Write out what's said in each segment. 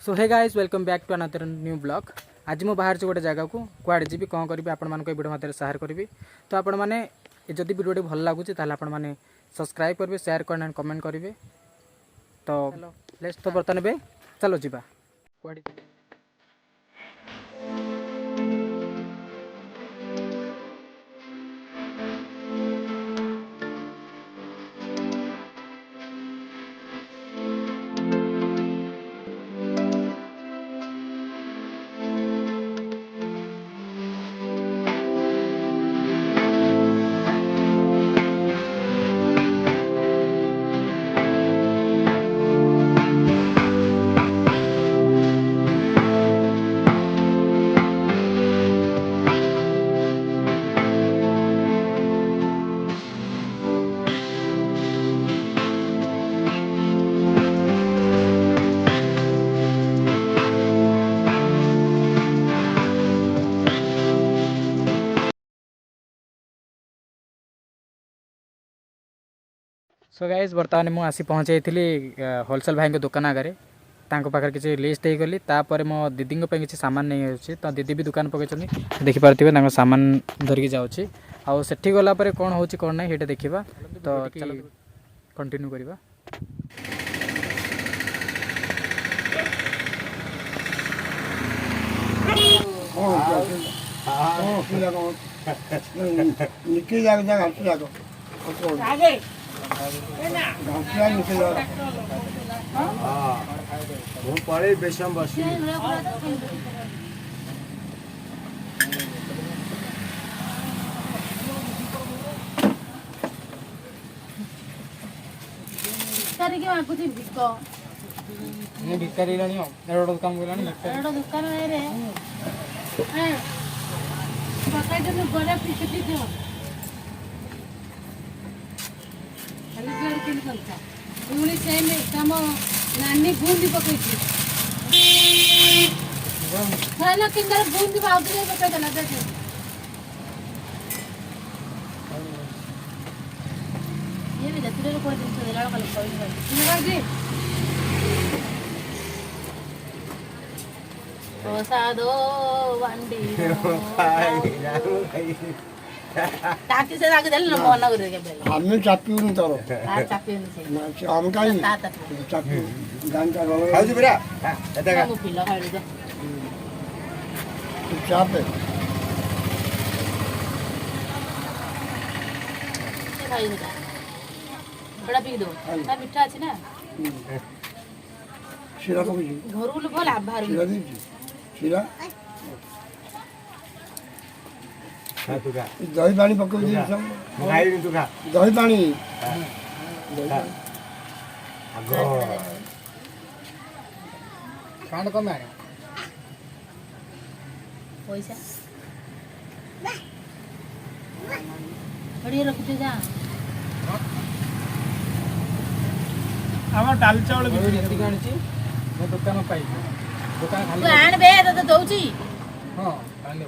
So hey guys welcome back to another new blog. आज मैं बाहर गोटे जगह को कुआड़े जी कौन करी आपण मान वीडियो मत शेयर करी। तो आपण मैंने जदि वीडियो भल लगुच आपण मैंने सब्सक्राइब करेंगे, शेयर करें, कमेंट करेंगे। तो लेट्स तो बर्तमान बे चलो जीवा कुआड़े। सो गाइज बर्तमान मुझे आसी पहुँचे होलसेल भाई दुकान आगे पाखे किसी लिस्ट गली तापर मो दीदी किसी सामान नहीं अच्छे। तो दीदी भी दुकान पकड़ देखिपे सामान धरिकी जाऊँगी आउ सेठी गलापर कौन हो कौन ना ये देखा। तो कंटिन्यू करवा। पड़े बेसम बसी भिकारी दुकान दुकान नानी बूंदी पकई बूंदी बाउती पकईदेला देखे ये भी जतरे कोई जिन देला कल प्रसादो वंडी ताकि से आगे देल न मन करे के बेल हमने चापी उन तरो चापी से हम काई चापी गान का रोल खाऊ जी बेरा एटा का पिला खाई दे चापे खाई दे बड़ा पी दो ना मीठा अछि ना शिरा पकी घरु ल भला बाहर शिरा दी शिरा दही पानी पकड़ दी सब खाई तू खा दही पानी कांड कम है पैसा बढ़िया रखते जा आम डाल चावल भी आनी मैं दुकान पाई दुकान तू आन बे तो दउची हाँ आने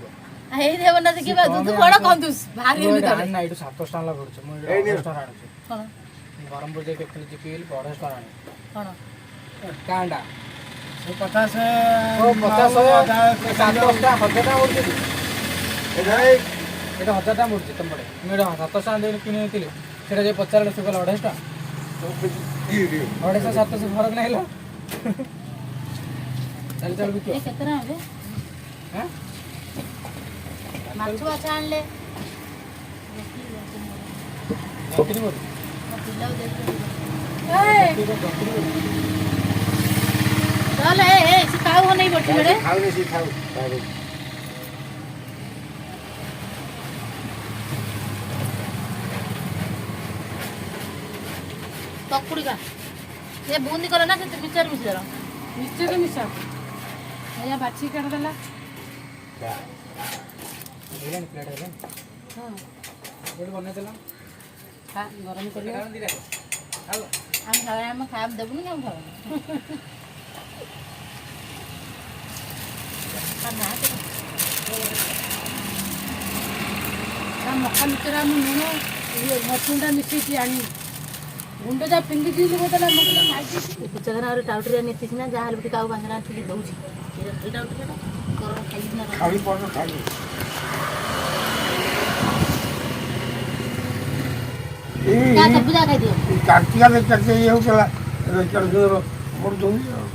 हे देव ना कि तू बड़ कंदुस भारी आनी भीतर ना इटू 700 टाला पड़छ मु ए नी स्टार आनी कोन बरमपुर जे केतली जे पील बड़ स्टार आनी कोन कांडा 50 ओ 50 700 हजारटा उड़छ ए एटा 1000टा मुड़छ तुम बड़े मेरा 700 दे किने नेतिले सेटा जे 50 से गला 250 250 700 फरक नहीं ला चल भी ए केतना बे हैं माछुआ छान ले कितनी बोल पिलाओ दे ए चल ए से काऊ हो नहीं बटी बड़े खाऊ नहीं खाऊ पकुड़ी का ये बूंदी करो ना से मिक्सचर मिक्सचर निश्चय मिसा या बाछी कर देला एलन प्लेट एलन हां बोल बने देला हां गरम करियो कारण दिला हालो हम खाब देबु ना खाब खाना मक्का मित्रा मुनो ये मछुंडा मिसी आनी ଗୁଣ୍ଡ ଯା ଫିଙ୍ଗି ଦିଅନ୍ତୁ ବୋତଲ ମସଲା ଖାଇଛି ପୁଚକନା ଗୋଟେ ଟାଉଟରିଆ ନେତିଛି ନା ଯାହା ହେଲେ ବି କାଉ 5 ଟଙ୍କା ଟିକେ ଦଉଛି ଏଇ ଟାଉଟରିଆ ଗରମ ଖାଇକି ନା ଖାଲି ପଡ଼ ଖାଲି ଯା ସବୁ ଯା ଖାଇଦିଅ କାର୍ତ୍ତିକା କେତେ ଇଏ ହେଉଥିଲା ମୋର ଦଉନି ଆଉ